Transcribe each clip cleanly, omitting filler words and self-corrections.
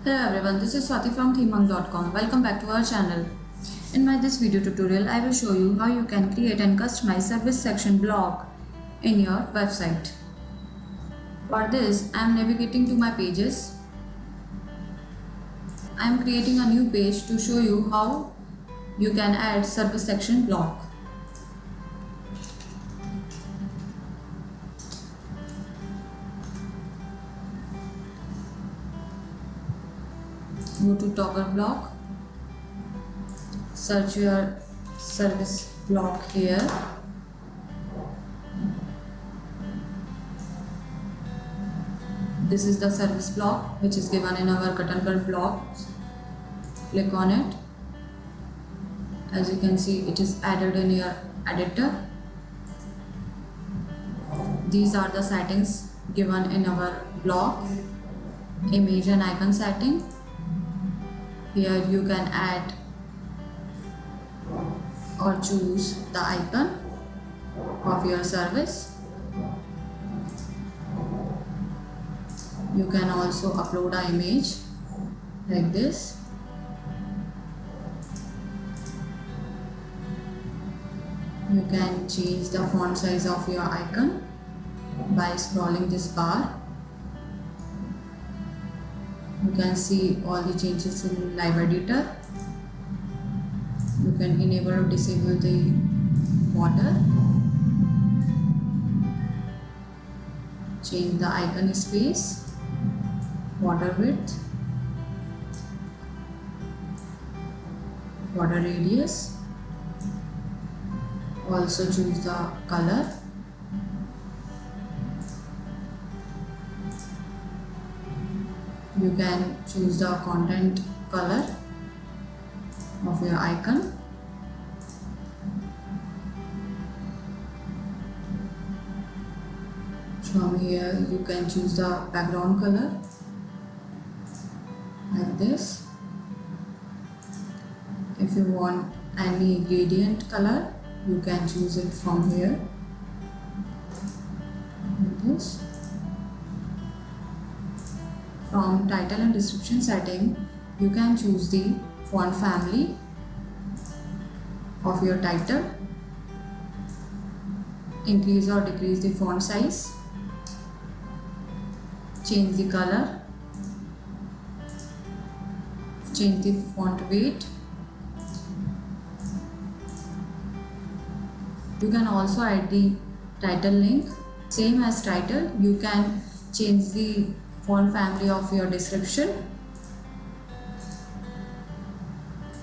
Hello everyone, this is Swati from ThemeHunk.com. Welcome back to our channel. In this video tutorial, I will show you how you can create and customize service section block in your website. For this, I am navigating to my pages. I am creating a new page to show you how you can add service section block. Go to toggle block, search your service block here. This is the service block which is given in our Gutenberg blocks. Click on it. As you can see, it is added in your editor. These are the settings given in our block. Image and icon setting. Here you can add or choose the icon of your service. You can also upload an image like this. You can change the font size of your icon by scrolling this bar. You can see all the changes in live editor. You can enable or disable the border. Change the icon space, border width, border radius. Also choose the color. You can choose the content color of your icon. From here you can choose the background color like this. If you want any gradient color, you can choose it from here like this. From title and description setting, you can choose the font family of your title, increase or decrease the font size, change the color, change the font weight. You can also add the title link. Same as title, you can change the font family of your description,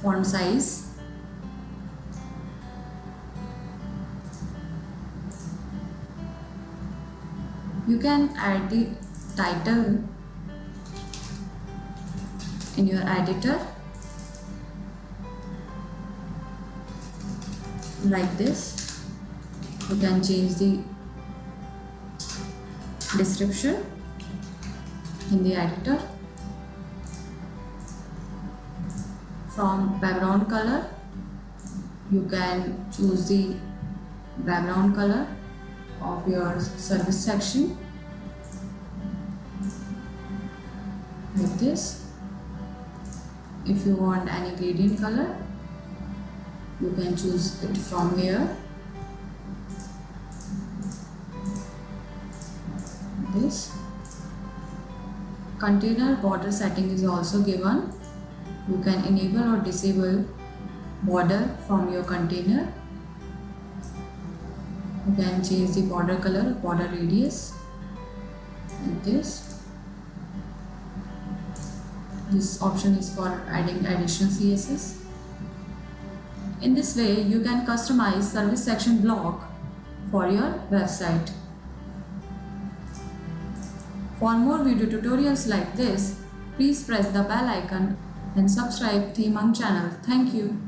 font size, you can add the title in your editor like this. You can change the description in the editor. From background color, you can choose the background color of your service section like this. If you want any gradient color, you can choose it from here. This container border setting is also given. You can enable or disable border from your container. You can change the border color, border radius like this. This option is for adding additional CSS. In this way, you can customize service section block for your website. For more video tutorials like this, please press the bell icon and subscribe ThemeHunk channel. Thank you.